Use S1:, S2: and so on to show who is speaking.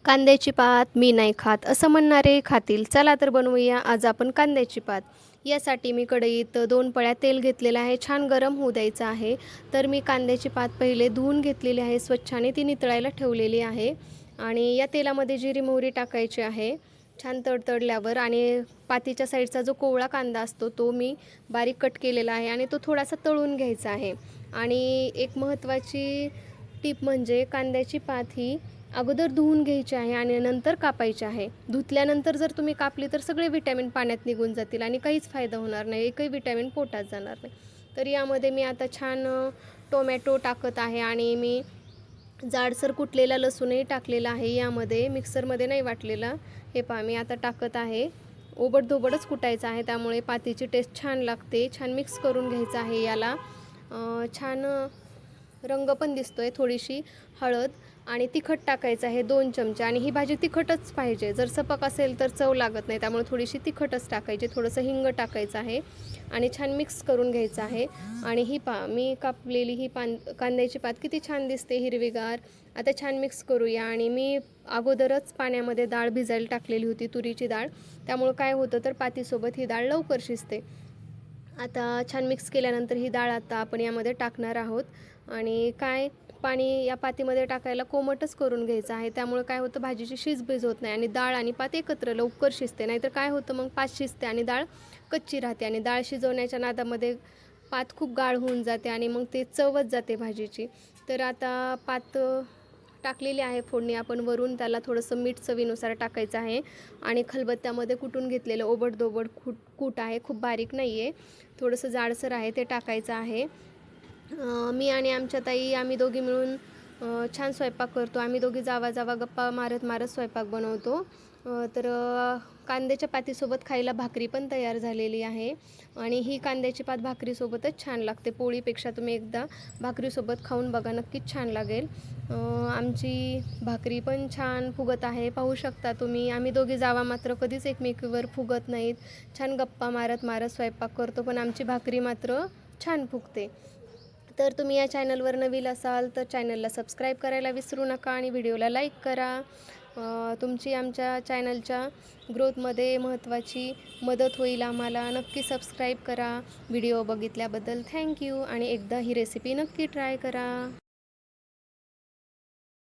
S1: कांद्याची पात मी नाही खात असं म्हणणारे खातील. चला तर बनवूया आज आपण कांद्याची पात. यासाठी मी कढईत 2 पळ्या तेल घेतलेलं आहे. छान गरम होऊ द्यायचं आहे. तर मी कांद्याची पात पहिले धुवून घेतलेली आहे स्वच्छाने, ती नितळायला ठेवलेली आहे. आणि या तेलामध्ये जिरी मोहरी टाकायची आहे छान तडतडल्यावर. आणि पातीच्या साईडचा जो कोवळा कांदा असतो तो मी बारीक कट केलेला आहे आणि तो थोडासा तळून घ्यायचा आहे. आणि एक महत्त्वाची टीप म्हणजे कांद्याची पात ही अगोदर धुवून घ्यायची आहे आणि नंतर कापायची आहे. धुतल्यानंतर जर तुम्ही कापली तर सगळे विटॅमिन पाण्यात निघून जातील आणि काहीच फायदा होणार नाही, एकही विटॅमिन पोटात जाणार नाही. तर यामध्ये मी आता छान टोमॅटो टाकत आहे आणि मी जाडसर कुटलेला लसूणही टाकलेला आहे यामध्ये, मिक्सरमध्ये नाही वाटलेला. हे पहा मी आता टाकत आहे. ओबडधोबडच कुटायचं आहे, त्यामुळे पातीची टेस्ट छान लागते. छान मिक्स करून घ्यायचं आहे याला. छान रंग पण दिसतोय. थोडीशी हळद आणि तिखट टाकायचं आहे 2 चमचे. आणि ही भाजी तिखटच पाहिजे, जर सपक असेल तर चव लागत नाही, त्यामुळे थोडीशी तिखटच टाकायची. थोडंसं हिंग टाकायचं आहे आणि छान मिक्स करून घ्यायचं आहे. आणि ही मी कापलेली ही कांद्याची पात किती छान दिसते, हिरवीगार. आता छान मिक्स करूया. आणि मी अगोदरच पाण्यामध्ये डाळ भिजायला टाकलेली होती, तुरीची डाळ. त्यामुळं काय होतं तर पातीसोबत ही डाळ लवकर शिजते. आता छान मिक्स केल्यानंतर ही डाळ आता आपण यामध्ये टाकणार आहोत. आणि पाणी या पातीमध्ये टाकायला कोमटच करून घ्यायचं आहे, त्यामुळे काय होतं भाजीची शिजबीज होत नाही आणि डाळ आणि पात एकत्र लवकर शिजते. नाहीतर काय होतं मग पात शिजते आणि डाळ कच्ची राहते आणि डाळ शिजवण्याच्या नादामध्ये पात खूप गाळ होऊन जाते आणि मग ते चवच जाते भाजीची. तर आता पात टाकलेली आहे फोडणी. आपण वरून त्याला थोडंसं मीठ चवीनुसार टाकायचं आहे. आणि खलबत्त्यामध्ये कुटून घेतलेलं ओबडधोबड कूट आहे, खूप बारीक नाही आहे, थोडंसं जाडसर आहे, ते टाकायचं आहे. मी आणि आमच्या ताई आम्ही दोघी मिळून छान स्वयंपाक करतो. आम्ही दोघी जावा जावा गप्पा मारत मारत स्वयंपाक बनवतो. तर कांद्याच्या पातीसोबत खायला भाकरी पण तयार झालेली आहे. आणि ही कांद्याची पात भाकरीसोबतच छान लागते. पोळीपेक्षा तुम्ही एकदा भाकरीसोबत खाऊन बघा, नक्कीच छान लागेल. आमची भाकरी पण छान फुगत आहे, पाहू शकता तुम्ही. आम्ही दोघी जावा मात्र कधीच एकमेकीवर फुगत नाहीत. छान गप्पा मारत मारत स्वयंपाक करतो, पण आमची भाकरी मात्र छान फुगते. तर तुम्ही या चॅनलवर नवीन असाल तर चॅनलला सबस्क्राईब करायला विसरू नका आणि व्हिडिओला लाईक करा. तुमची आमच्या चॅनलच्या ग्रोथमध्ये महत्त्वाची मदत होईल आम्हाला. नक्की सबस्क्राईब करा. व्हिडिओ बघितल्याबद्दल थँक्यू आणि एकदा ही रेसिपी नक्की ट्राय करा.